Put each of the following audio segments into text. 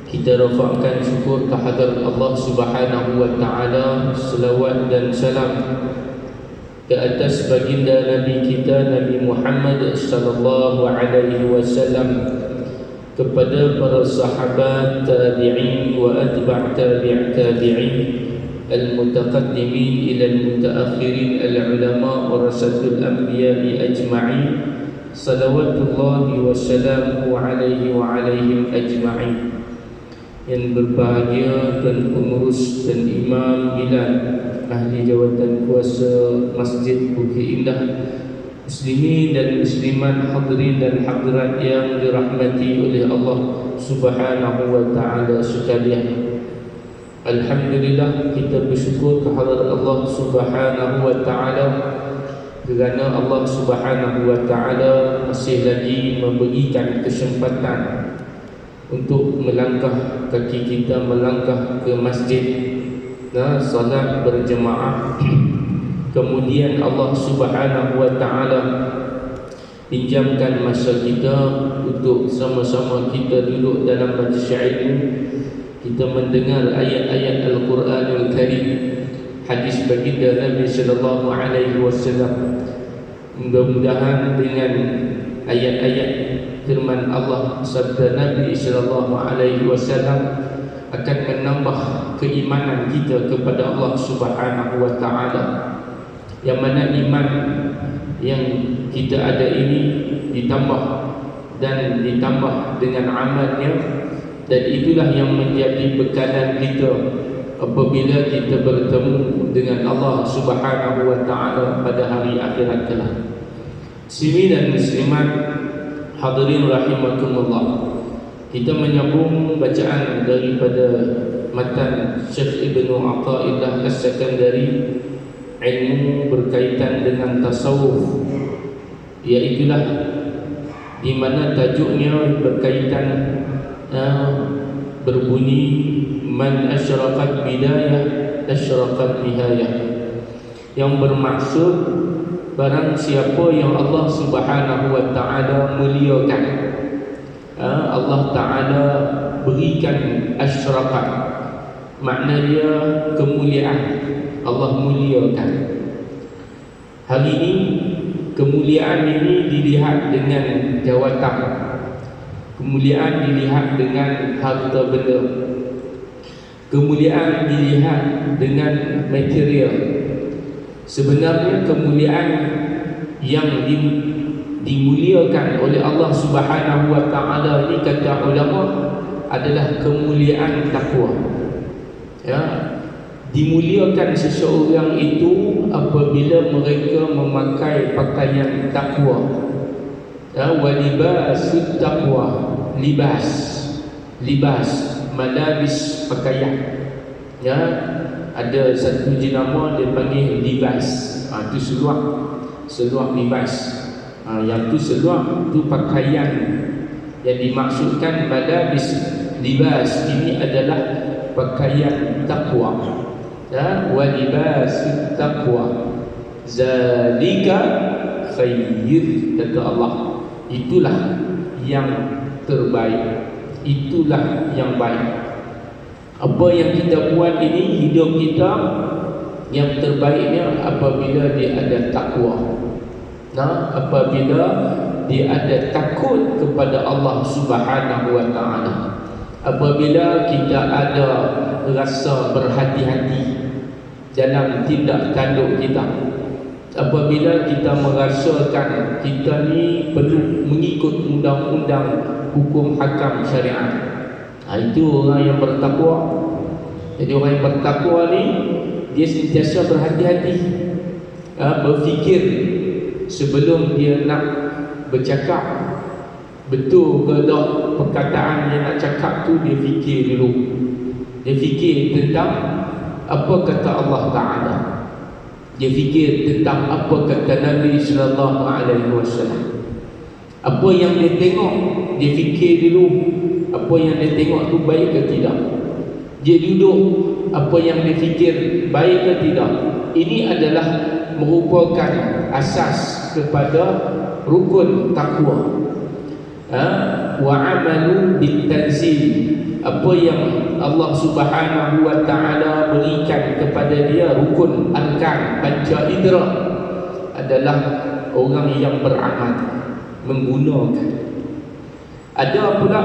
Kita rafa'kan syukur kehadrat Allah Subhanahu wa taala, selawat dan salam ke atas baginda Nabi kita Nabi Muhammad sallallahu alaihi wasallam, kepada para sahabat, tabi'in wa atba' tabi'in, al-mutaqaddimin ila al-mutaakhirin, al-ulama warasatul anbiya'i ajma'in, salawatullahi wa salamuhu alaihi wa alaihim ajma'in. Yang berbahagia Tuan Pengurus dan Imam Bilal, ahli jawatan kuasa Masjid Bukit Indah, muslimin dan muslimat, hadirin dan hadirat yang dirahmati oleh Allah Subhanahu wa taala sekalian. Alhamdulillah, kita bersyukur kehadrat Allah Subhanahu wa taala kerana Allah Subhanahu wa taala masih lagi memberikan kesempatan untuk melangkah kaki kita, melangkah ke masjid, salat berjemaah. Kemudian Allah Subhanahu wa taala pinjamkan masa kita untuk sama-sama kita duduk dalam majlis ilmu, kita mendengar ayat-ayat Al-Quranul Karim, hadis baginda Nabi sallallahu alaihi wasallam. Mudah-mudahan dengan ayat-ayat firman Allah, sabda Nabi sallallahu alaihi wasallam akan menambah keimanan kita kepada Allah Subhanahu wa taala. Yang mana iman yang kita ada ini ditambah dan ditambah dengan amalnya, dan itulah yang menjadi bekalan kita apabila kita bertemu dengan Allah Subhanahu wa taala pada hari akhirat kelak. Muslimin dan muslimat, hadirin rahimakumullah, kita menyambung bacaan daripada matan Syekh Ibnu Athaillah As-Sakandari, ilmu berkaitan dengan tasawuf, iaitulah di mana tajuknya berkaitan berbunyi man asyraqat bidayah asyraqat nihayah, yang bermaksud barang siapa yang Allah Subhanahu wa taala muliakan, Allah taala berikan asyraqat, makna dia kemuliaan, Allah muliakan. Hari ini kemuliaan ini dilihat dengan jawatan, kemuliaan dilihat dengan harta benda, kemuliaan dilihat dengan material. Sebenarnya kemuliaan yang dimuliakan oleh Allah Subhanahu wa taala ini, kata ulama, adalah kemuliaan takwa. Dimuliakan seseorang itu apabila mereka memakai pakaian takwa. Wa libasut taqwa, libas, malabis, pakaian. Ada satu jenama dia panggil libas, itu seluar libas. Yang tu seluar tu pakaian. Yang dimaksudkan malabis, libas ini adalah pakaian takwa. Wa libasut taqwa zalika khair, kata Allah, itulah yang terbaik, itulah yang baik. Apa yang kita buat ini, hidup kita yang terbaiknya apabila dia ada takwa, apabila dia ada takut kepada Allah Subhanahu wa taala, apabila kita ada rasa berhati-hati dalam tindak tanduk kita, apabila kita merasakan kita ni perlu mengikut undang-undang hukum hakam syariat. Itu orang yang bertakwa. Jadi orang yang bertakwa ni dia sentiasa berhati-hati, berfikir sebelum dia nak bercakap, betul ke tak perkataan yang nak cakap tu, dia fikir dulu. Dia fikir tentang apa kata Allah Ta'ala, dia fikir tentang apa kata Nabi sallallahu alaihi wasallam. Apa yang dia tengok, dia fikir dulu apa yang dia tengok tu baik ke tidak. Dia duduk, apa yang dia fikir baik ke tidak. Ini adalah merupakan asas kepada rukun takwa. Wa amalu bitanzil, apa yang Allah Subhanahu wa ta'ala berikan kepada dia, rukun arkan panca indera, adalah orang yang beramal, menggunakan. Ada pula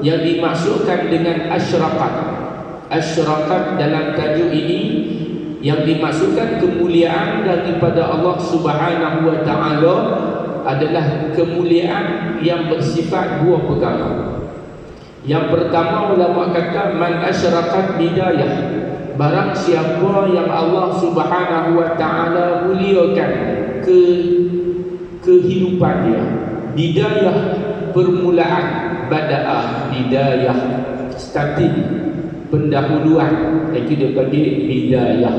yang dimaksudkan dengan asyraqat. Asyraqat dalam tajuk ini yang dimaksudkan kemuliaan daripada Allah Subhanahu wa ta'ala adalah kemuliaan yang bersifat dua perkara. Yang pertama, ulama kata man asyraqat bidayah, barang siapa yang Allah Subhanahu wa ta'ala muliakan kehidupan dia. Bidayah permulaan, bada'ah, bidayah statik, pendahuluan, itu dia panggil bidayah.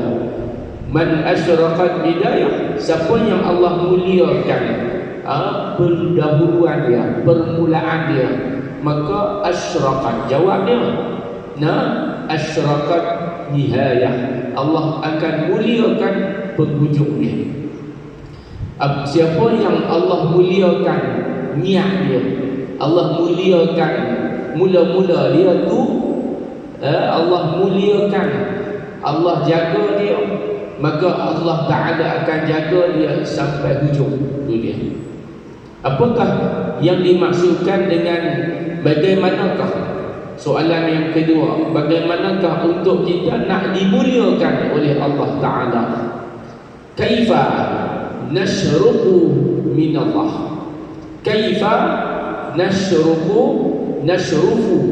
Man asyraqat bidayah, siapa yang Allah muliakan pendahuluan dia, permulaan dia, maka asyraqat, jawab dia, asyraqat nihayah, Allah akan muliakan penghujung dia. Siapa yang Allah muliakan niat dia, Allah muliakan mula-mula dia tu, Allah muliakan, Allah jaga dia, maka Allah Ta'ala akan jaga dia sampai hujung tu dia. Apakah yang dimaksudkan dengan bagaimanakah? Soalan yang kedua, bagaimanakah untuk kita nak dimuliakan oleh Allah Ta'ala? Kaifa nashruku minallah, kaifa nashrufu,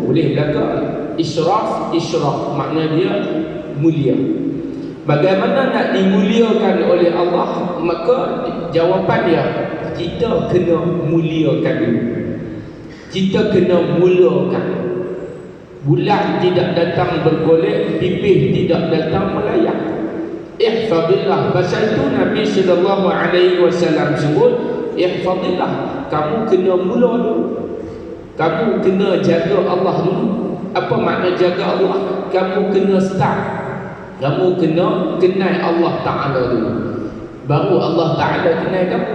boleh kata israf, makna dia mulia. Bagaimana nak dimuliakan oleh Allah? Maka jawapan dia, kita kena muliakan dulu. Kita kena mulakan. Bulan tidak datang bergolek, pipih tidak datang melayang. Ihfadillah, pasal itu Nabi sallallahu alaihi wasallam sebut ihfadillah, kamu kena mula dulu, kamu kena jaga Allah dulu. Apa makna jaga Allah? Kamu kena start, kamu kena kenal Allah Ta'ala dulu, baru Allah Ta'ala kenal kamu.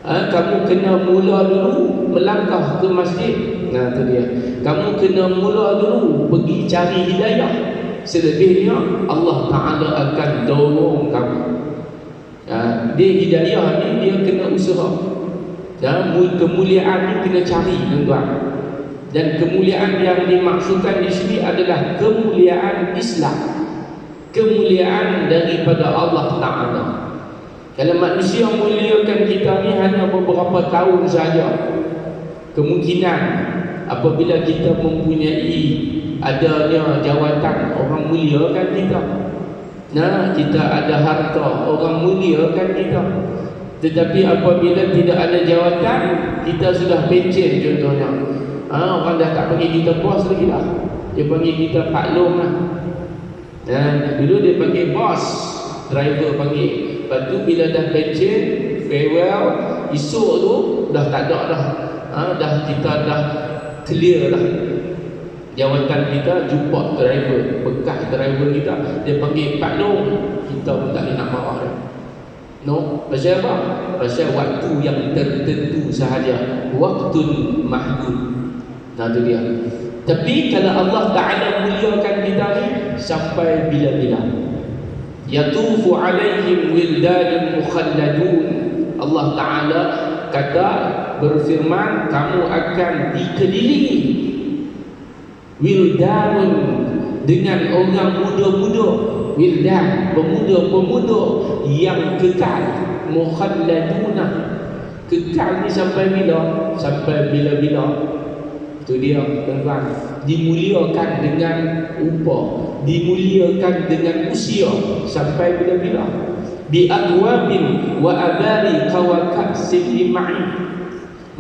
Kamu kena mula dulu melangkah ke masjid. Nah, tu dia. Kamu kena mula dulu pergi cari hidayah. Selebihnya Allah Ta'ala akan dorong kamu. Dia hidayah ni dia kena usaha. Dan kemuliaan ni kena cari, tuan-tuan. Dan kemuliaan yang dimaksudkan di sini adalah kemuliaan Islam, kemuliaan daripada Allah Ta'ala. Kalau manusia muliakan kita ni hanya beberapa tahun saja, kemungkinan apabila kita mempunyai adanya jawatan, orang muliakan kita. Kita ada harta, orang muliakan kita. Tetapi apabila tidak ada jawatan, kita sudah pencen contohnya. Orang dah tak panggil kita bos lagi dah, dia panggil kita Pak Long lah. Dulu dia panggil bos, driver panggil. Lepas tu bila dah pencen, farewell, esok tu dah tak ada dah. Dah kita dah clear dah jawatan kita, jumpa driver, bekas driver kita, dia panggil Pak Long, kita pun tak nak marah dah. No, pasal apa? Pasal waktu yang tertentu sahaja, waktu mahdud. Nah, tu dia. Tapi kalau Allah Ta'ala muliakan kita ni sampai bila-bila. Yatufu alaihim wildanun mukhalladun. Allah Ta'ala kata, berfirman, kamu akan dikelilingi wildanun, dengan orang muda-muda. Wildan, pemuda-pemuda yang kekal. Mukhalladuna, kekal ni sampai bila? Sampai bila-bila. Itu dia, tuan-tuan. Dimuliakan dengan upah, dimuliakan dengan usia sampai bila-bila. Bi aqwabin wa abari qawakasib ma'i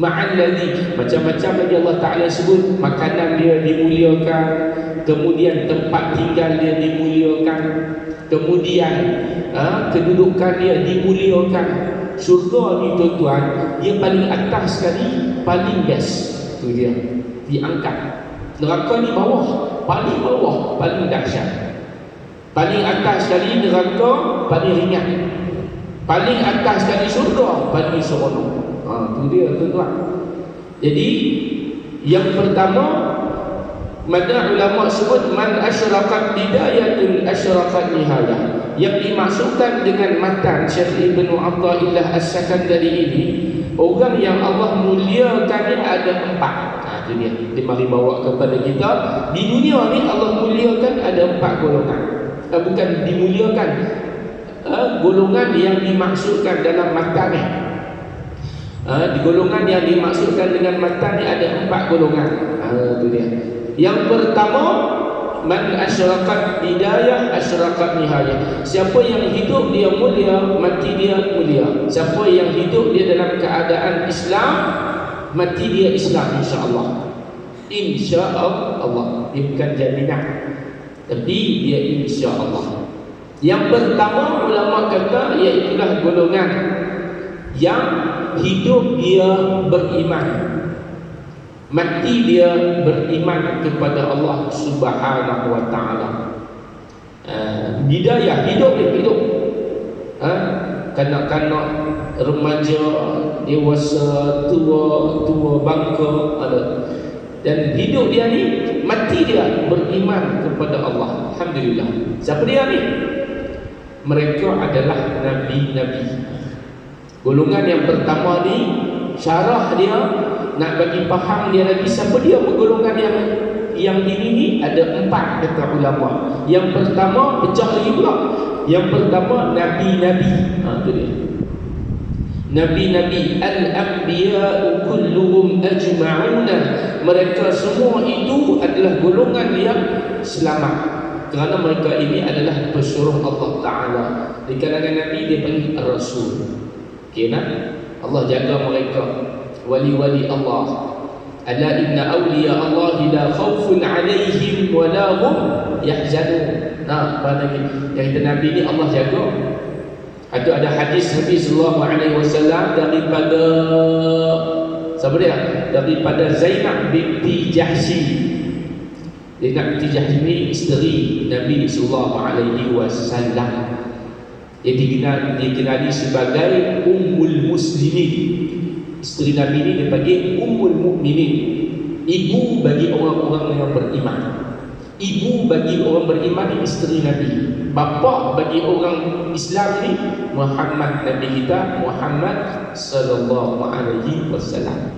ma'alladhi, macam-macam lagi Allah Ta'ala sebut. Makanan dia dimuliakan, kemudian tempat tinggal dia dimuliakan, kemudian kedudukan dia dimuliakan. Syurga ni tuan-tuan, dia paling atas sekali, paling best. Itu dia, diangkat. Neraka ni bawah, paling dahsyat. Paling atas sekali neraka, paling ringan. Paling atas sekali syurga, paling seronok. Itu dia, tuan-tuan. Jadi yang pertama, Mana ulama sebut man asyraqat bidayatun asyraqat nihayah. Yang dimaksudkan dengan matan Syekh Ibnu Athaillah As-Sakandari ini, orang yang Allah muliakan ni ada 4. Itu dia. Dia mari bawa kepada kita. Di dunia ni Allah muliakan ada 4 golongan. Bukan dimuliakan, golongan yang dimaksudkan dalam matan ni. Di golongan yang dimaksudkan dengan matan ni ada 4 golongan. Itu dia. Yang pertama, man asyraqat bidayah asyraqat nihayah. Siapa yang hidup dia mulia, mati dia mulia. Siapa yang hidup dia dalam keadaan Islam, mati dia Islam, insya-Allah. Insya-Allah. Dia bukan jaminan, tapi dia insya-Allah. Yang pertama ulama kata iaitulah golongan yang hidup dia beriman, mati dia beriman kepada Allah Subhanahu wa taala. Bidayah, hidup dia hidup. Kanak-kanak, remaja, dewasa, tua bangka ada. Dan hidup dia ni, mati dia beriman kepada Allah. Alhamdulillah. Siapa dia ni? Mereka adalah nabi-nabi. Golongan yang pertama ni, syarah dia nak bagi faham dia lagi siapa dia bergolongan yang ini ni ada 4 kata ulama. Yang pertama pecah lagi pula. Yang pertama nabi-nabi. Itu dia. Nabi-nabi al-anbiya'u kulluhum ajma'una. Mereka semua itu adalah golongan yang selamat, kerana mereka ini adalah pesuruh Allah Ta'ala. Di kalangan nabi dia panggil Rasul. Okay, Allah jaga mereka. Wali-wali Allah. Ala inna awliya Allah la khawfun alaihim wa la hum yahzanun. Pada yang kita nabi ni Allah jaga. Itu ada hadis Nabi sallallahu alaihi wasallam daripada siapa dia? Daripada Zainab binti Jahsy. Zainab binti Jahsy ni isteri Nabi sallallahu alaihi wasallam. Dia dikenali sebagai Ummul Muslimin. Isteri Nabi ni dipanggil Ummul Mukminin, ibu bagi orang-orang yang beriman. Ibu bagi orang beriman ni isteri Nabi. Bapa bagi orang Islam ni Muhammad, Nabi kita Muhammad sallallahu alaihi wasallam.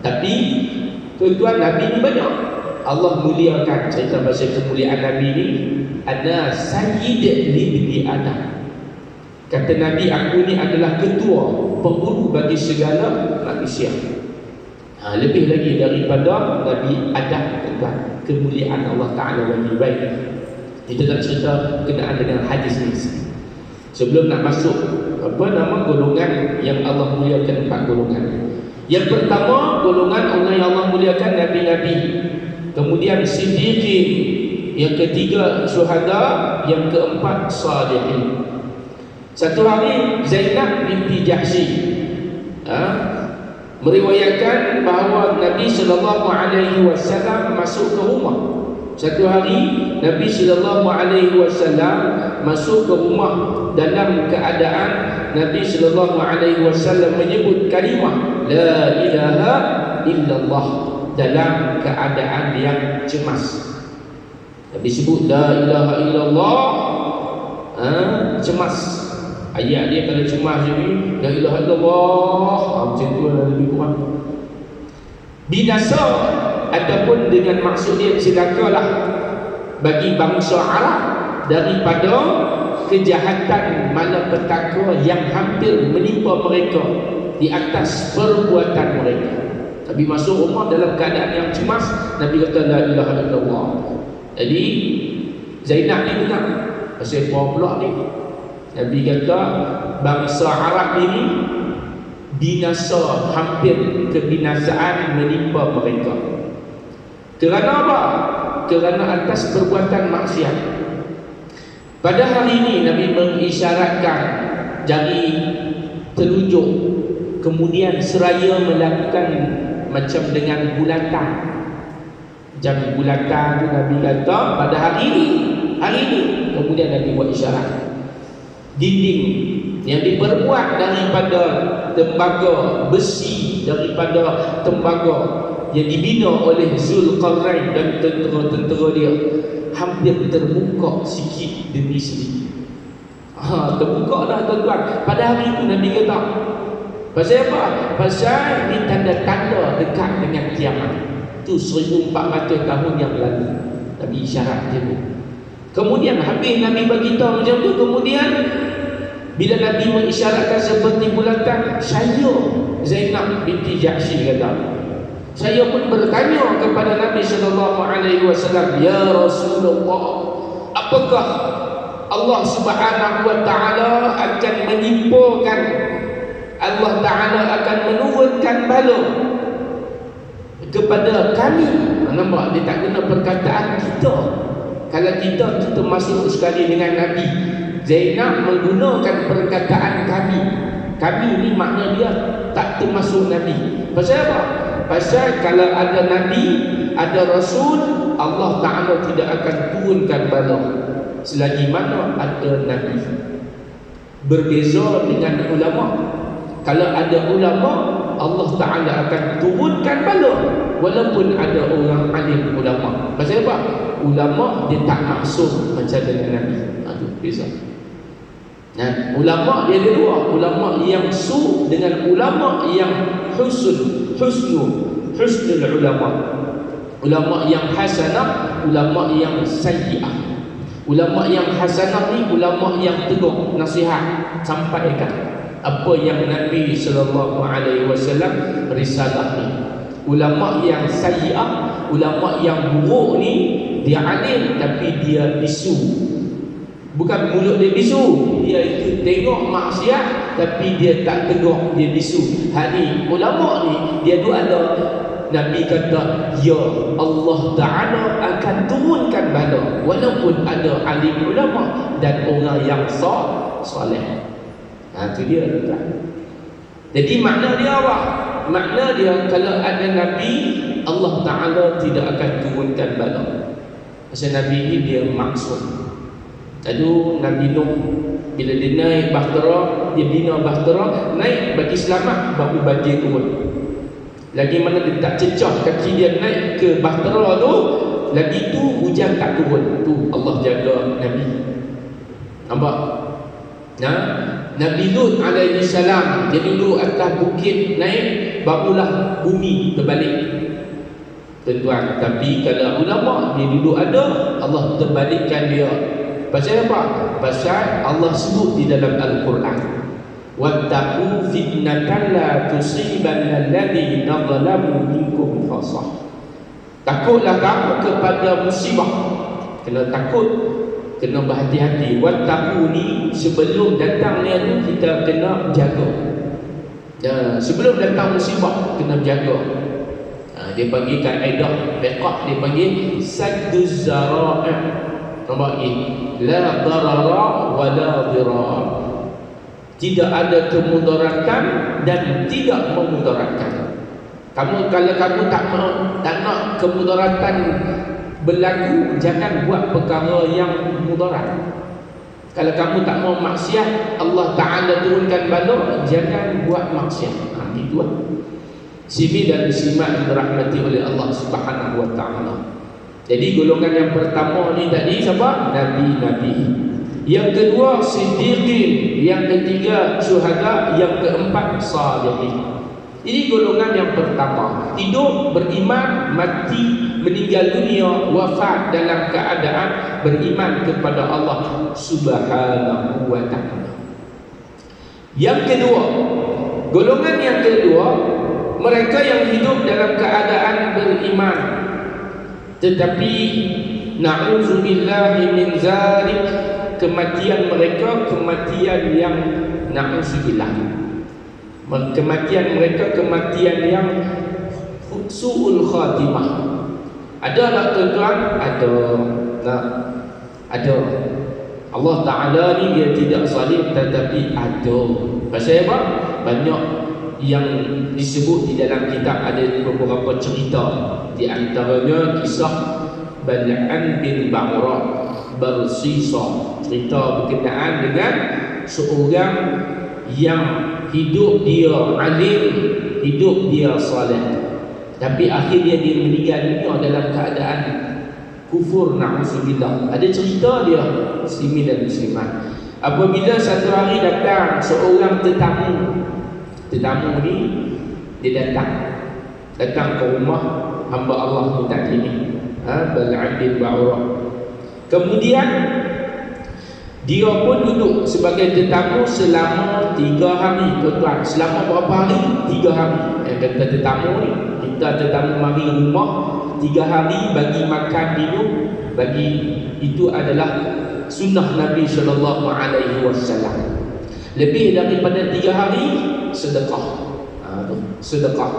Tapi tuan-tuan, Nabi ni banyak Allah muliakan. Cerita pasal kemuliaan Nabi ni, ada Sayyid libni Adam. Kata Nabi, aku ni adalah ketua, penghulu bagi segala manusia. Lebih lagi daripada Nabi Adam. Kemuliaan Allah Ta'ala lagi baik. Kita nak cerita berkenaan dengan hadis ni. Sebelum nak masuk golongan yang Allah muliakan, 4 golongan. Yang pertama, golongan orang yang Allah muliakan, Nabi-Nabi. Kemudian Siddiqin. Yang ketiga, Syuhada. Yang keempat, Salihin. Satu hari Zainab binti Jahsy meriwayatkan bahawa Nabi sallallahu alaihi wasallam masuk ke rumah. Satu hari Nabi sallallahu alaihi wasallam masuk ke rumah dalam keadaan Nabi sallallahu alaihi wasallam menyebut kalimah la ilaha illallah dalam keadaan yang cemas. Nabi sebut la ilaha illallah, cemas. Ayat dia kalau cemas je ni, la ilaha illallah, macam tu lah lebih kurang. Binasa ataupun dengan maksud dia celakalah bagi bangsa Arab daripada kejahatan malapetaka yang hampir menimpa mereka di atas perbuatan mereka. Nabi masuk rumah dalam keadaan yang cemas. Nabi kata la ilaha illallah. Jadi Zainab ni benar. Pasal apa pula ni? Nabi kata bangsa Arab ini binasa, hampir kebinasaan menimpa mereka. Kerana apa? Kerana atas perbuatan maksiat. Pada hari ini Nabi mengisyaratkan jari telunjuk, kemudian seraya melakukan macam dengan bulatan. Jam bulatan tu Nabi kata pada hari ini kemudian Nabi buat isyarat. Dinding yang diperbuat daripada tembaga, besi daripada tembaga, yang dibina oleh Zulqarnain dan tentera-tentera dia hampir terbuka sikit demi sedikit. Terbuka dah tuan-tuan. Pada hari itu Nabi kata, pasal apa? Pasal ini tanda-tanda dekat dengan kiamat. Itu 1400 tahun yang lalu Nabi isyarat je tu. Kemudian habis Nabi beritahu macam tu, kemudian bila Nabi mengisyaratkan seperti bulatan, saya Zainab binti Jahsy kata, saya pun bertanya kepada Nabi SAW, ya Rasulullah, apakah Allah Subhanahu wa Ta'ala akan menimpakan, Allah Ta'ala akan menurunkan bala kepada kami? Nampak dia tak guna perkataan kita. Kalau kita masuk sekali dengan Nabi. Zainab menggunakan perkataan kami. Kami ni makna dia tak termasuk Nabi. Pasal apa? Pasal kalau ada Nabi, ada Rasul, Allah Ta'ala tidak akan turunkan bala selagi mana ada Nabi. Berbeza dengan ulama. Kalau ada ulama, Allah Ta'ala akan turunkan bala walaupun ada orang alim ulama. Pasal apa? Ulama dia tak maksud macam dengan Nabi. Itu beza. Nah, ulama dia ada dua, ulama yang su dengan ulama yang husnul ulama. Ulama yang hasanah, ulama yang sayyi'ah. Ulama yang hasanah ni ulama yang teguh nasihat, sampaikan apa yang Nabi sallallahu alaihi wasallam risalah ni. Ulama yang sayyi'ah, ulama yang buruk ni dia alim tapi dia bisu. Bukan mulut dia bisu, dia itu tengok maksiat tapi dia tak tegur, dia bisu. Hari ulama ni dia tu ada, Nabi kata, ya Allah Ta'ala akan turunkan bala walaupun ada alim ulama dan orang yang soleh. Itu dia tuan. Jadi makna dia apa? Makna dia kalau ada Nabi, Allah Ta'ala tidak akan turunkan bala. Pasal Nabi ni dia maksud. Aduh, Nabi Nuh bila dia naik bahtera, dia bina bahtera, naik bagi selamat, baru banjir turun. Lagi mana dia tak cecah kaki dia naik ke bahtera tu, lagi tu hujan tak turun. Tu Allah jaga Nabi. Nampak? Nah, Nabi Lut alaihi salam dia duduk atas bukit naik, barulah bumi terbalik. Tuan-tuan, tapi kalau ulama dia duduk ada, Allah terbalikkan dia. Pasal apa? Pasal Allah sebut di dalam Al-Quran, wattaqu fitnatan la tusibanna alladziina zalamu minkum khassah. Takutlah kamu kepada musibah. Kena takut, kena berhati-hati. Wattaqu ni sebelum datangnya tu kita kena jaga. Sebelum datang musibah kena jaga. Dia panggil kaedah fiqh, dia panggil sadduz zara'i. Nampak ni, la darara wa la dirar. Tidak ada kemudaratan dan tidak memudaratkan. Kalau kamu tak nak kemudaratan berlaku, jangan buat perkara yang mudarat. Kalau kamu tak mau maksiat, Allah Ta'ala turunkan bala, jangan buat maksiat. Itu lah. Simi dan muslimat dirahmati oleh Allah Subhanahu wa Ta'ala. Jadi golongan yang pertama ni tadi siapa? Nabi-nabi. Yang kedua siddiqin, yang ketiga syuhada, yang keempat salihin. Ini golongan yang pertama. Hidup beriman, mati meninggal dunia, wafat dalam keadaan beriman kepada Allah Subhanahu wa Ta'ala. Yang kedua, golongan yang kedua, mereka yang hidup dalam keadaan beriman tetapi na'udzubillahi min zalik, kematian mereka kematian yang na'udzubillah. Kematian mereka kematian yang su'ul khatimah. Ada tak tuan-tuan? Ada. Allah Ta'ala ni dia tidak zalim, tetapi ada. Pasal apa? Banyak yang disebut di dalam kitab, ada beberapa cerita. Di antaranya kisah Bal'am bin Ba'ura bersisa, cerita berkenaan dengan seorang yang hidup dia alim, hidup dia saleh, Tapi akhirnya dia meninggal dunia dalam keadaan kufur, na'udzubillah. Ada cerita dia, muslimin dan muslimat. Apabila satu hari datang seorang tetamu ni, dia datang ke rumah hamba Allah ni tadi ni, Bal'am bin Ba'urah. Kemudian dia pun duduk sebagai tetamu selama 3 hari. Tuan-tuan, selama berapa hari? 3 hari. Yang kata tetamu ni, kita tetamu mari rumah 3 hari, bagi makan minum, bagi itu adalah sunnah Nabi SAW. Lebih daripada 3 hari, sedekah. Sedekah.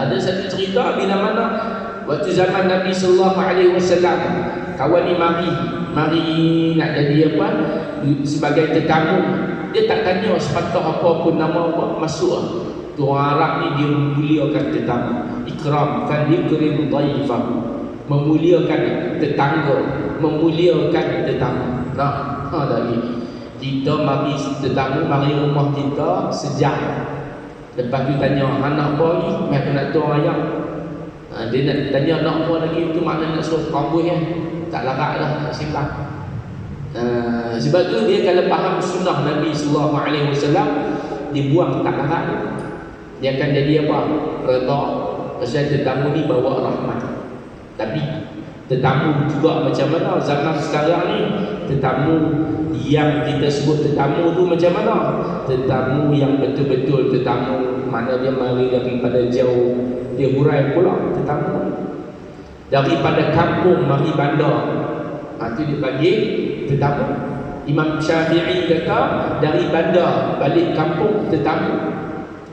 Ada satu cerita bila mana waktu zaman Nabi SAW, kawan ni mari nak jadi apa, sebagai tetamu. Dia tak tanya sepatah apa pun, nama apa, masuk. Tu orang Arab ni dia memuliakan tetamu. Ikram, kan yukrim dhaifah, memuliakan tetangga, memuliakan tetamu. Nah, lagi kita mari tetamu mari rumah kita sejam. Lepas tu tanya, anak apa ni? Mak nak tuang ayam. Dia nak tanya nak apa lagi, tu makna nak suruh kambuh ya. Tak larat lah, tak simpan. Sebab tu dia kalau faham sunnah Nabi SAW, dia buang tak larat. Dia akan jadi apa? Redha. Pasal tetamu ni bawa rahmat. Tapi tetamu juga macam mana zaman sekarang ni? Tetamu yang kita sebut tetamu tu macam mana? Tetamu yang betul-betul tetamu, mana dia mari daripada jauh, dia hurai pula tetamu. Daripada kampung mari bandar, itu dia bagi tetamu. Imam Syafi'i kata dari bandar balik kampung tetamu.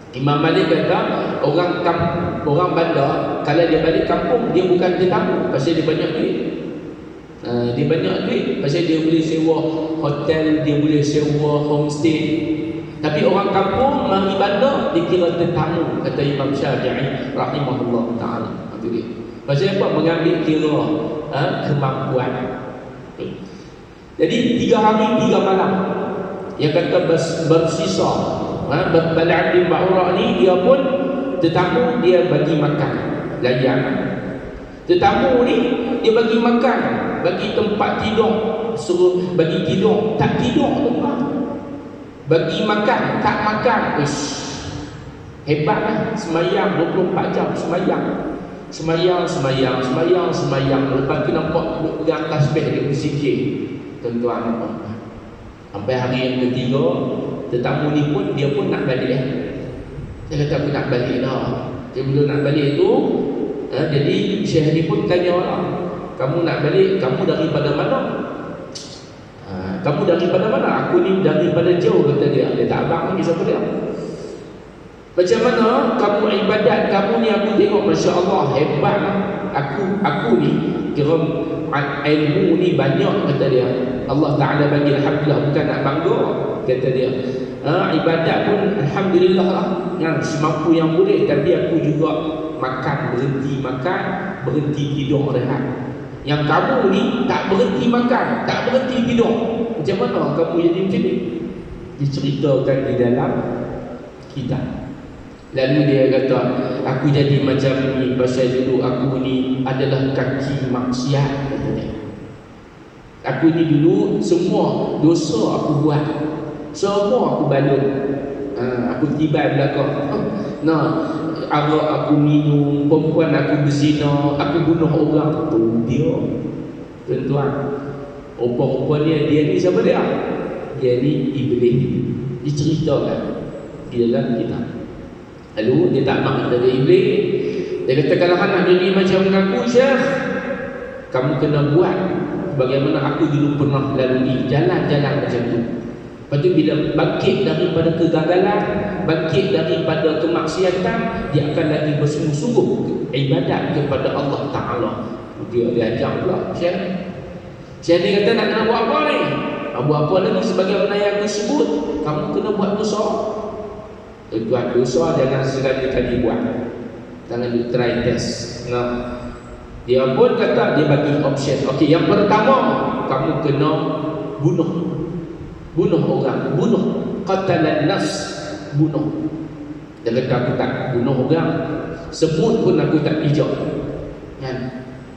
Imam Malik kata orang bandar kalau dia balik kampung dia bukan tetamu, pasal dia banyak duit. Dia banyak duit pasal dia boleh sewa hotel, dia boleh sewa homestay. Tapi orang kampung mari bandar dia kira tetamu, kata Imam Syafi'i rahimahullah taala. Itu dia. Pasal apa? Mengambil kira kemampuan. Jadi 3 hari 3 malam yang kata bersisa. Bal'am bin Ba'urah ni dia pun tetamu, dia bagi makan layan. Tetamu ni dia bagi makan, bagi tempat tidur, suruh bagi tidur, tak tidur tempat. Bagi makan, tak makan. Hebat lah. Semayang 24 jam semayang. Semayang. Lepas tu nampak duduk pegang tasbih dia berzikir. Tuan-tuan, sampai hari yang ketiga, tetamu ni pun dia pun nak balik. Dia kata aku nak balik dah. Dia belum nak balik tu, jadi syekh ni pun tanya lah, kamu nak balik, kamu daripada mana? Kamu daripada mana? Aku ni daripada jauh, kata dia. Dia tak abang lagi siapa dia. Macam mana kamu ibadat kamu ni, aku tengok Masya Allah hebat lah. Aku ni kira ilmu ni banyak, kata dia. Allah Ta'ala bagi alhamdulillah, bukan nak bangga, kata dia. Ibadat pun alhamdulillah lah, yang semampu yang boleh. Tapi aku juga berhenti makan, berhenti tidur rehat. Yang kamu ni tak berhenti makan, tak berhenti tidur. Macam mana kamu jadi macam ni? Diceritakan di dalam kitab. Lalu dia kata, aku jadi macam ni pasal dulu aku ni adalah kaki maksiat, kata dia. Aku ni dulu semua dosa aku buat, semua aku balut. Aku tibai belakang. Arak aku minum, perempuan aku berzina, aku bunuh orang. Tu dia. Tuan-tuan, rupa-rupa dia ni siapa dia? Dia ni iblis. Diceritakan di dalam kitab. Lalu dia tak mahu dari iblis. Dia kata, kalau nak jadi macam aku, Syekh, kamu kena buat bagaimana aku dulu pernah lalui, jalan-jalan macam tu. Lepas tu bila bangkit daripada kegagalan, bangkit daripada kemaksiatan, dia akan lagi bersungguh-sungguh ibadat kepada Allah Ta'ala. Dia ajar pula Syekh. Syekh ni kata, nak kena buat apa ni? Buat apa lagi? Sebagaimana yang aku sebut, kamu kena buat dosa. Buat dosa jangan sekali-kali buat. Jangan you try test. Dia pun kata, dia bagi option. Okey, yang pertama, kamu kena bunuh orang, qatalan nas, bunuh. Dia kata, aku tak bunuh orang. Semut pun aku tak pijak. Kan?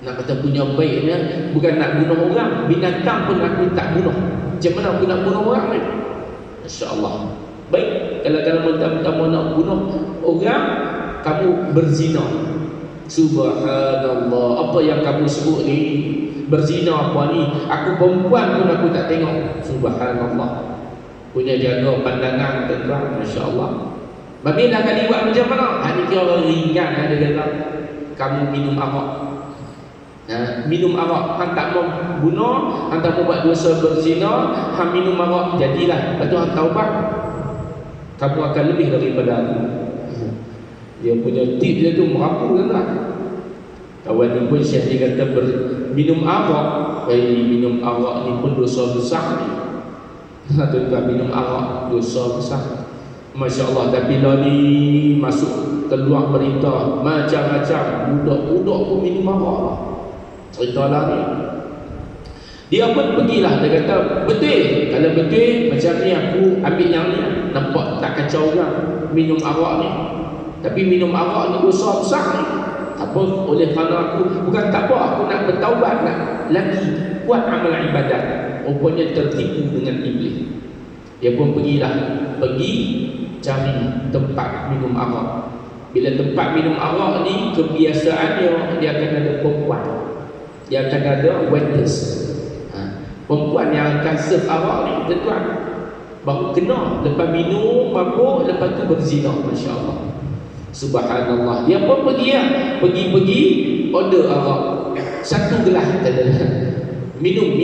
Nak kata punya baiknya bukan nak bunuh orang, binatang pun aku tak bunuh. Macam mana aku nak bunuh orang ni? Masya-Allah. Baik, kalau mentang-mentang nak bunuh orang, kamu berzina. Subhanallah, apa yang kamu sebut ni? Berzina apa ni? Aku perempuan pun aku tak tengok. Subhanallah. Punya jaga pandangan terang, masya-Allah. Babilah kali buat macam mana? Ini kira ringan ada dalam kamu minum arak. Minum arak, hang tak mau bunuh, hang tak mau buat dosa berzina, hang minum arak, jadilah. Lepas tu hang taubat, kamu akan lebih daripada aku. Dia punya tip dia tu merapu kan. Kawan ni pun Syekh dia kata minum arak, minum arak ni pun dosa besar ni. Tuan-tuan, minum arak dosa besar. Masya-Allah. Tapi bila ni masuk keluar berita macam-macam, budak-budak pun minum arak lah. Cerita lah ni. Dia pun pergilah, dia kata betul, kalau betul macam ni aku ambil yang ni. Nampak tak kacau orang minum arak ni. Tapi minum arak ni dosa besar ni. Apa? Oleh kerana aku bukan tak apa, aku nak bertaubat, nak lagi buat amal ibadat. Rupanya tertipu dengan iblis. Dia pun pergi cari tempat minum arak. Bila tempat minum arak ni kebiasaannya dia akan ada perempuan. Dia akan ada waiters. Perempuan yang akan serve arak ni, tuan-tuan, baru kena lepas minum mabuk, lepas tu berzina. Masya-Allah. Subhanallah. Dia pun pergi order arak. Satu gelas minum,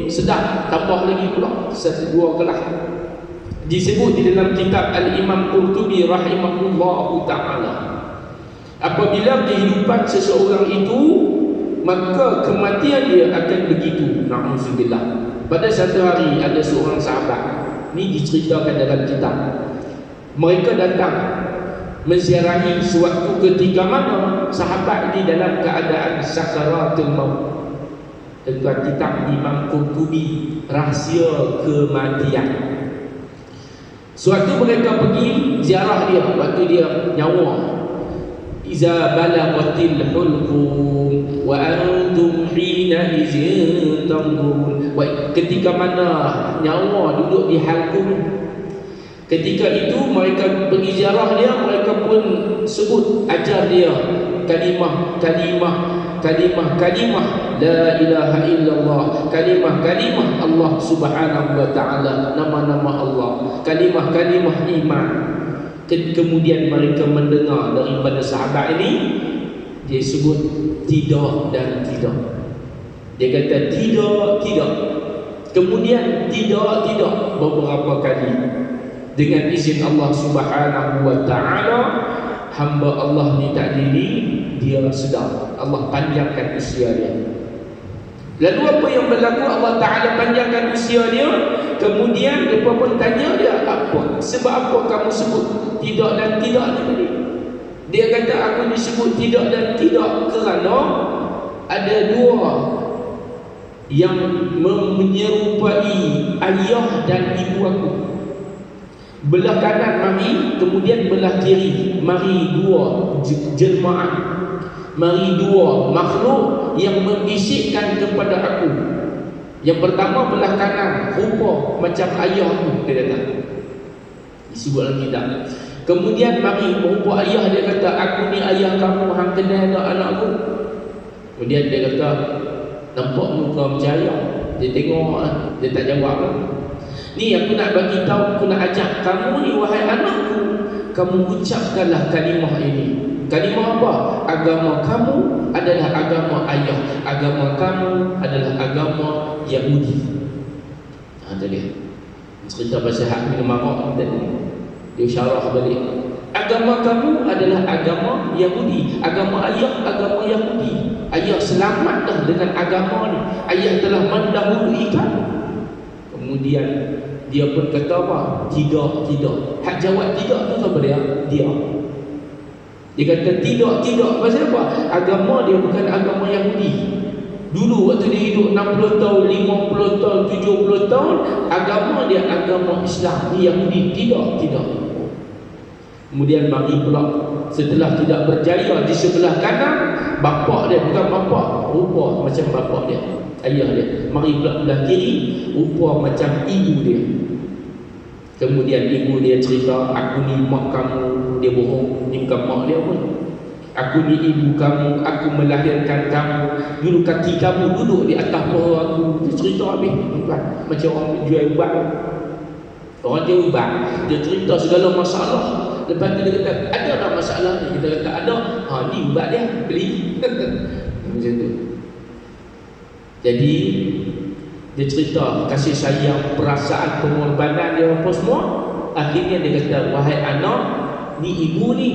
sedap, tambah lagi pula 1-2 gelas. Disebut di dalam kitab Al-Imam Qurtubi rahimahullahu ta'ala, apabila kehidupan seseorang itu, maka kematian dia akan begitu. Na'udzubillah. Pada satu hari ada seorang sahabat, ni diceritakan dalam kitab, mereka datang menziarahi suatu ketika mana sahabat ini dalam keadaan sakaratul maut. Tuan kitab Imam Qurtubi, rahsia kematian. Suatu mereka pergi ziarah dia waktu dia nyawa. Iza balaghatil hulqum wa antum hina izin tanzurun. Ketika mana nyawa duduk di halqum, ketika itu mereka pergi ziarah dia, mereka pun sebut, ajar dia kalimah la ilaha illallah, kalimah Allah subhanahu wa ta'ala, nama-nama Allah, kalimah iman. Kemudian mereka mendengar daripada sahabat ini, dia sebut tidak dan tidak. Dia kata tidak. Kemudian tidak beberapa kali. Dengan izin Allah subhanahu wa ta'ala, hamba Allah ni takdiri, dia sedar, Allah panjangkan usia dia. Lalu apa yang berlaku? Allah Ta'ala panjangkan usia dia. Kemudian mereka pun tanya dia, apa? Sebab apa kamu sebut tidak dan tidak ni tadi? Dia kata, aku disebut tidak dan tidak kerana ada dua yang menyerupai ayah dan ibu aku. Belah kanan mari, kemudian belah kiri mari, dua jelmaan, mari dua makhluk yang membisikkan kepada aku. Yang pertama belah kanan, rupa macam ayahku, dia kata, disebut dalam kitab. Kemudian mari rupa ayah, dia kata, aku ni ayah kamu, hang kenal tak anakku? Kemudian dia kata, nampak muka macam ayah. Dia tengok, dia tak jawab lah. Ni aku nak bagi tahu, aku nak ajak kamu ni, wahai anakku, kamu ucapkanlah kalimah ini. Kalimah apa? Agama kamu adalah agama ayah, agama kamu adalah agama Yahudi. Tadi cerita pasal hak minum arak tadi, dia syarah balik. Agama kamu adalah agama Yahudi, agama ayah agama Yahudi. Ayah selamat dah dengan agama ni, ayah telah mendahului kamu. Kemudian dia pun kata apa? Tidak. Hak jawab tidak tu apa dia? Dia kata tidak. Pasal apa? Agama dia bukan agama Yahudi. Dulu waktu dia hidup 60 tahun, 50 tahun, 70 tahun, agama dia agama Islam. Ni Yahudi. Tidak. Kemudian mari pula setelah tidak berjaya di sebelah kanan, bapak dia bukan bapak, rupa macam bapak dia, ayah dia. Mari pula belah kiri, rupa macam ibu dia. Kemudian ibu dia cerita, aku ni mak kamu. Dia bohong, ni bukan mak dia pun. Aku ni ibu kamu, aku melahirkan kamu. Dulu kaki kamu duduk di atas pohon aku. Dia cerita habis, macam orang jual ubat. Orang jual ubat, dia cerita segala masalah. Lepas tu dia kata, ada tak masalah ni? Kita kata ada. Ni ubat dia, beli. Macam tu. Jadi dia cerita kasih sayang, perasaan, pengorbanan dia apa semua. Akhirnya dia kata, wahai anak, ni ibu ni,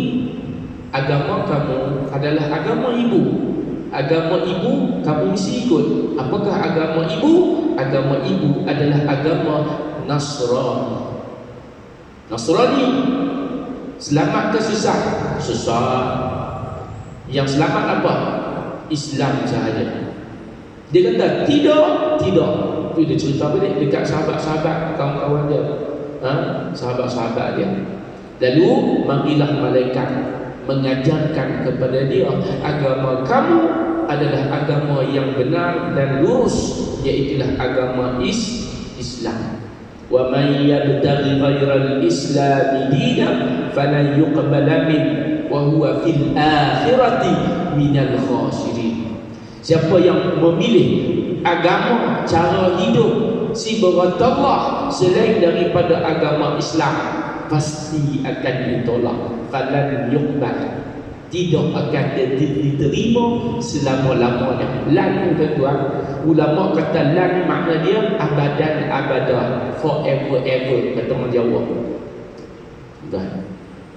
agama kamu adalah agama ibu. Agama ibu kamu mesti ikut. Apakah agama ibu? Agama ibu adalah agama Nasrani. Nasrani selamat ke susah? Susah. Yang selamat apa? Islam sahaja. Dia kata tidak. Itu dia cerita balik dekat sahabat-sahabat, kawan-kawan dia, sahabat-sahabat dia. Lalu marilah malaikat mengajarkan kepada dia, agama kamu adalah agama yang benar dan lurus, iaitulah agama Islam. Wa man yabtaghi ghairal islam dinan falan yuqbala min wa huwa fil akhirati minal khasirin. Siapa yang memilih agama, cara hidup si beratullah selain daripada agama Islam, pasti akan ditolak. Falan yuqbal, tidak akan diterima selama-lamanya. Lan tuan-tuan, ulama kata lan makna dia abadan abadah, forever ever, kata orang Jawa.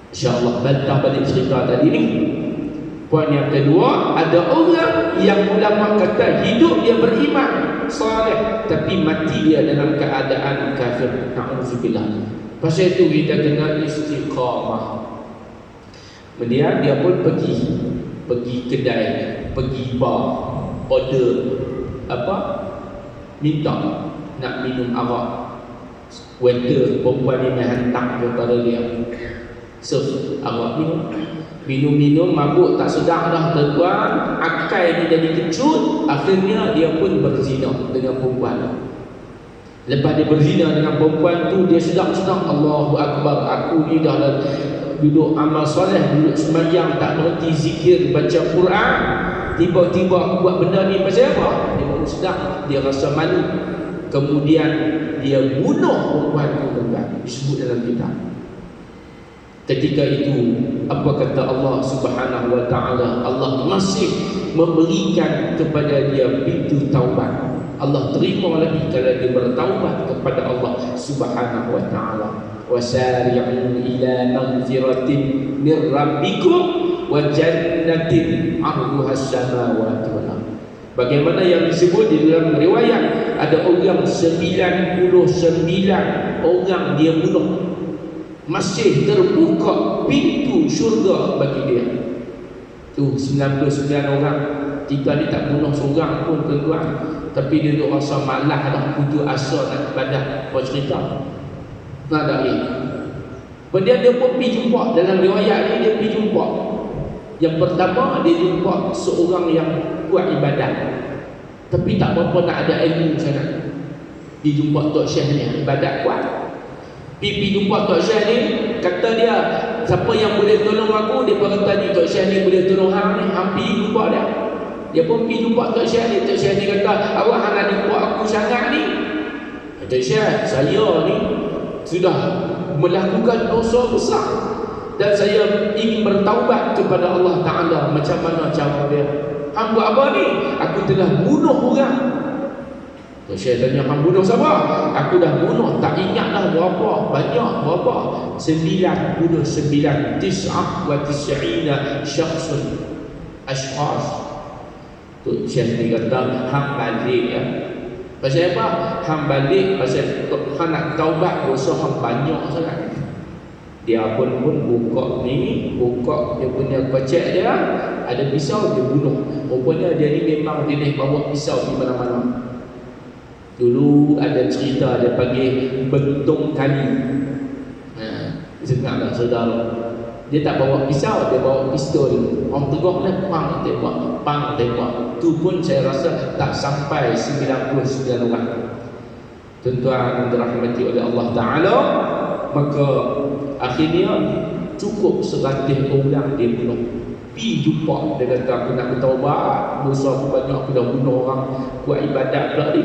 InsyaAllah bantah balik cerita tadi ni. Poin yang kedua, ada orang yang ulama kata hidup dia beriman soleh, tapi mati dia dalam keadaan kafir. Na'udzubillah. Pasal itu kita kena istiqamah. Kemudian dia pun pergi kedai, pergi bar, order apa? Minta nak minum arak. Waiter perempuan ni hantar kepada dia, serve arak minum, mabuk tak sedar dah tuan-tuan, akal ni jadi kecut. Akhirnya dia pun berzina dengan perempuan. Lepas dia berzina dengan perempuan tu, dia sedang Allahu Akbar, aku ni dah duduk amal soleh, duduk sembahyang, tak berhenti zikir, baca Quran. Tiba-tiba aku buat benda ni pasal apa? Dia baru sedar, dia rasa malu. Kemudian dia bunuh perempuan tu, disebut dalam kitab. Ketika itu apa kata Allah Subhanahu wa taala? Allah masih memberikan kepada dia pintu taubat. Allah terima lagi kalau dia bertaubat kepada Allah Subhanahu wa taala. Wasari'u ila maghfiratin mir rabbikum wa jannatin 'arduha as-samawati wal ardh. Bagaimana yang disebut di dalam riwayat, ada orang 99 orang dia bunuh, masih terbuka pintu syurga bagi dia. Tu 99 orang. Kita ni tak bunuh seorang pun tuan-tuan, tapi dia duk rasa malas dah, putus asa nak ibadah. Apa cerita? Nak tak ni? Kemudian dia pun pergi jumpa, dalam riwayat ni dia pergi jumpa. Yang pertama dia jumpa seorang yang buat ibadat, tapi tak berapa nak ada ilmu sangat. Dia jumpa Tok Syekh ni, ibadat kuat. Pergi jumpa Tok Syekh ni, kata dia, siapa yang boleh tolong aku? Dia kata ni, Tok Syekh ni boleh tolong hang ni. Hampir jumpa dia. Dia pun pergi jumpa Tok Syekh ni. Tok Syekh ni kata, awak hang nak jumpa aku sangat ni? Tok Syekh, saya ni sudah melakukan dosa besar dan saya ingin bertaubat kepada Allah Ta'ala. Macam mana cara dia? Hang buat apa ni? Aku telah bunuh orang. Syekh tanya, hang bunuh siapa? Aku dah bunuh, tak ingat dah berapa, banyak berapa, 99 syakhsun ashkhas. Tu Syekh ni kata, hang balik ya. Pasal apa? Hang balik pasal hang nak taubat, dosa hang banyak sangat. Dia pun buka dia punya kocek dia, ada pisau, dia bunuh. Rupanya dia ni memang jenis bawa pisau di mana-mana. Dulu ada cerita dia panggil bentung kali. Dengar tak saudara? Dia tak bawa pisau, dia bawa pistol. Orang tegur dia pang tembak, pang tembak. Tu pun saya rasa tak sampai 99 orang. Tuan-tuan dirahmati oleh Allah Ta'ala, maka akhirnya cukup 100 orang dia bunuh. Pi jumpa, dia kata aku nak bertaubat, dosa aku banyak, aku dah bunuh orang, buat ibadat pula ni.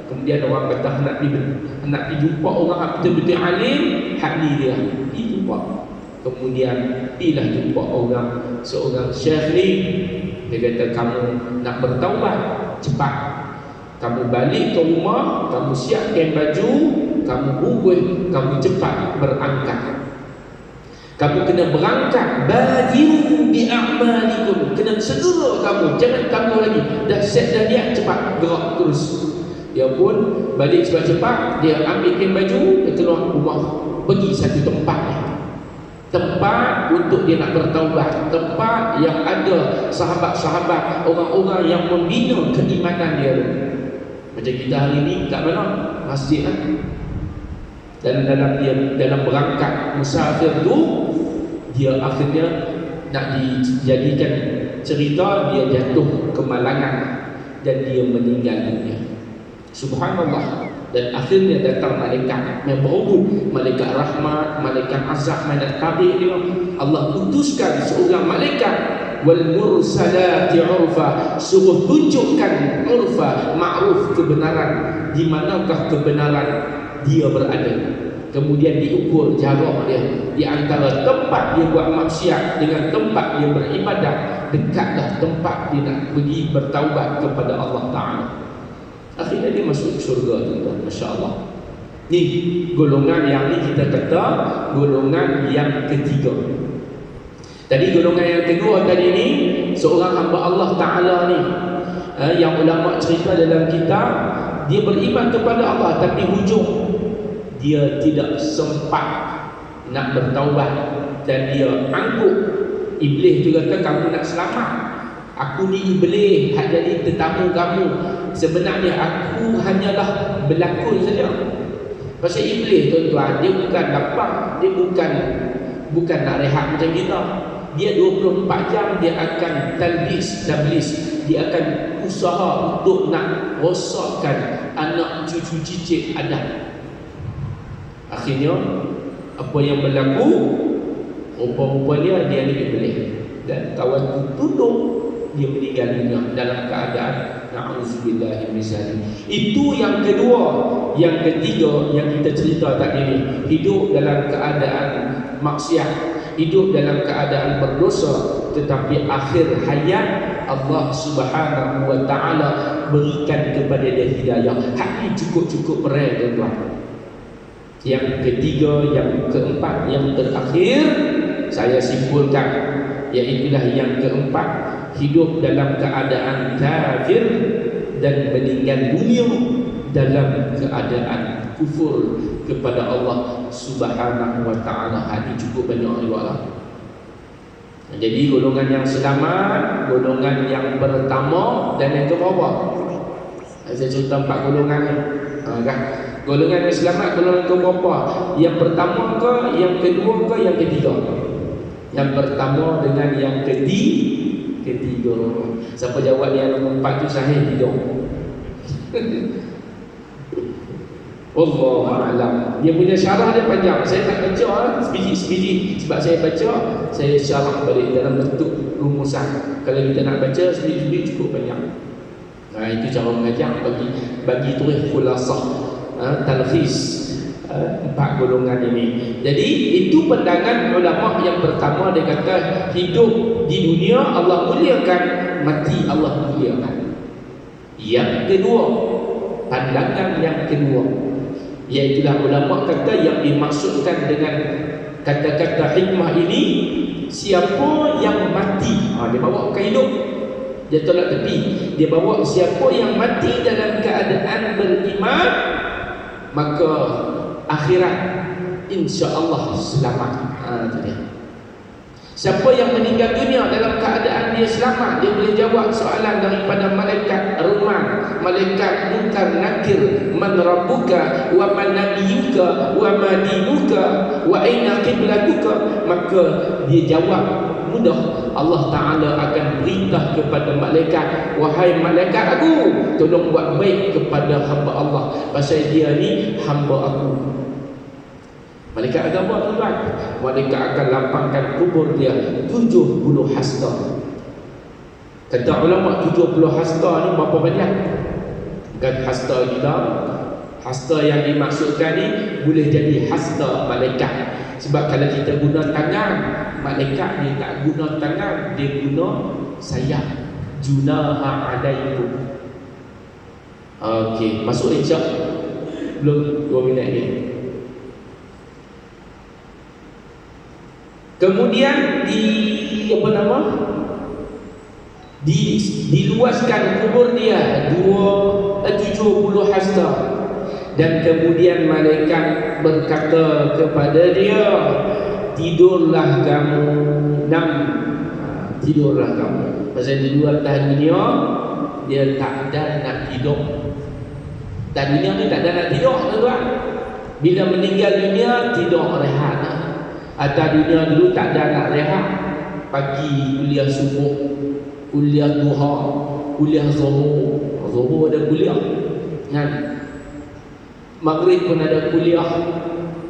Kemudian orang kata nak pergi jumpa orang yang betul-betul alim, hak ni dia pergi jumpa. Kemudian pilah jumpa seorang syekh ni. Dia kata kamu nak bertaubat, cepat kamu balik ke rumah, kamu siapkan baju, kamu bubuh, kamu cepat berangkat. Kamu kena berangkat, badiru bi'amalikum, kena segera kamu, jangan tunggu lagi. Dah set dah niat, cepat gerak terus. Dia pun balik cepat-cepat, dia ambilkan baju, dia keluar rumah, pergi satu tempat untuk dia nak bertaubat, tempat yang ada sahabat-sahabat, orang-orang yang membina keimanan dia. Macam kita hari ni kat mana? Masjid kan? Dan dalam berangkat musafir tu, dia akhirnya nak dijadikan cerita, dia jatuh kemalangan dan dia meninggal dunia. Subhanallah. Dan akhirnya datang malaikat yang berhubung, malaikat rahmat, malaikat azab, malaikat tabik dia. Allah utuskan seorang malaikat, wal mursalati urfa, suruh tunjukkan urfa, ma'ruf, kebenaran, di manakah kebenaran dia berada. Kemudian diukur jarak dia di antara tempat dia buat maksiat dengan tempat dia beribadat. Dekatlah tempat dia nak pergi bertaubat kepada Allah Ta'ala. Akhirnya dia masuk syurga, tuan-tuan. Masya Allah. Ni golongan yang ni kita kata golongan yang ketiga. Tadi golongan yang kedua tadi ni, seorang hamba Allah Ta'ala ni, yang ulama cerita dalam kitab, dia beriman kepada Allah, tapi hujung dia tidak sempat nak bertaubat. Dan dia angguk. Iblis tu kata, kamu nak selamat, aku ni iblis, hak jadi tetamu kamu. Sebenarnya aku hanyalah berlakon saja. Pasal iblis, tuan-tuan, dia bukan lapang, dia bukan nak rehat macam kita. Dia 24 jam dia akan talbis, dia akan usaha untuk nak rosakkan anak cucu cicit Adam. Akhirnya apa yang berlaku, rupa-rupanya dia ni iblis, dan kawan tuduh dia meninggal dunia dalam keadaan na'udzubillahi min zalik. Itu yang kedua. Yang ketiga yang kita cerita tadi ni, hidup dalam keadaan maksiat, hidup dalam keadaan berdosa, tetapi akhir hayat Allah Subhanahu wa Ta'ala berikan kepada dia hidayah. Hak ni cukup-cukup berat, tuan-tuan. Yang ketiga, yang keempat, yang terakhir saya simpulkan, iaitulah yang keempat, hidup dalam keadaan kafir dan meninggal dunia dalam keadaan kufur kepada Allah Subhanahu wa Ta'ala. Ini cukup banyak riwayat. Jadi golongan yang selamat, golongan yang pertama dan yang keberapa? Saya cerita 4 golongan ni. Kan? Golongan yang selamat, golongan keberapa? Yang pertama ke, yang kedua ke, yang ketiga? Yang pertama dengan yang ketiga. Siapa jawab yang nombor 4 tu sahih tidak? Wallahu a'lam. Dia punya syarah dia panjang. Saya tak baca sebiji-sebiji, sebab saya baca, saya syarah balik dalam bentuk rumusan. Kalau kita nak baca sebiji-sebiji cukup banyak. Itu cara mengajar bagi tulis khulasah, talkhis 4 golongan ini. Jadi itu pandangan ulama yang pertama. Dia kata hidup di dunia Allah muliakan, mati Allah muliakan. Yang kedua, pandangan yang kedua, iaitulah ulama kata yang dimaksudkan dengan kata-kata hikmah ini, siapa yang mati, dia bawa ke hidup, dia tolak tepi. Dia bawa siapa yang mati dalam keadaan beriman, maka akhirat insya-Allah selamat. Itu dia. Siapa yang meninggal dunia dalam keadaan dia selamat, dia boleh jawab soalan daripada malaikat Rahman, malaikat munkar nakir, man rabbuka wa man nabiyuka wa ma dinuka wa aina qiblatuka, maka dia jawab mudah. Allah Ta'ala akan berintah kepada malaikat, wahai malaikat aku, tolong buat baik kepada hamba Allah, pasal dia ni hamba aku. Malaikat akan buat tuan, malaikat akan lapangkan kubur dia 70 hasta. Kata ulama 70 hasta ni berapa banyak? Bukan hasta kita. Hasta yang dimaksudkan ni boleh jadi hasta malaikat. Sebab kalau kita guna tangan, malaikat dia tak guna tangan, dia guna sayap. Junaha alaikum. Okey, masuk insya belum 2 minit ni. Kemudian diluaskan kubur dia 70 hasta. Dan kemudian malaikat berkata kepada dia, tidurlah kamu, tidurlah kamu. Pasal di luar dunia dia tak ada nak hidup. Dan dunia ni tak ada nak tidur, tuan. Bila meninggal dunia, tidur rehat. Atas dunia dulu tak ada nak rehat. Pagi kuliah subuh, kuliah duha, kuliah zuhur. Zuhur ada kuliah kan? Maghrib pun ada kuliah.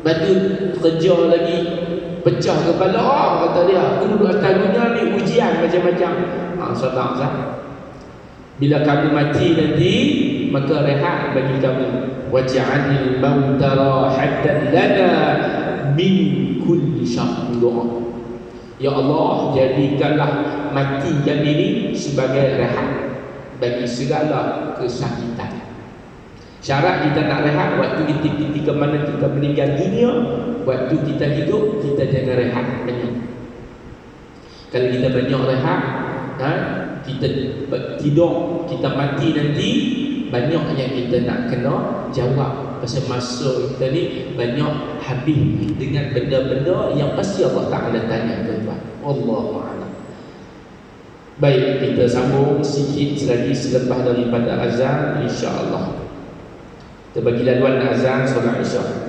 Lepas tu kerja lagi, pecah kepala. Kata dia, aku duduk atas dunia ni ujian macam-macam. Sedap sah. Bila kamu mati nanti, maka rehat bagi kamu. Waj'alil mauta rahatan lana min kulli syarr. Ya Allah, jadikanlah mati kami ini sebagai rehat bagi segala kesakitan. Syarat kita nak rehat waktu ketika mana kita meninggal dunia. Waktu kita hidup, kita jangan rehat banyak. Kalau kita banyak rehat, kita tidur, kita mati nanti, banyak yang kita nak kena jawab. Pasal masa kita ni banyak habis dengan benda-benda yang pasti Allah Ta'ala tanya tuan-tuan. Allahu'alam. Baik, kita sambung sikit lagi selepas daripada azan, insya-Allah. Kita bagi laluan azan solat Isya.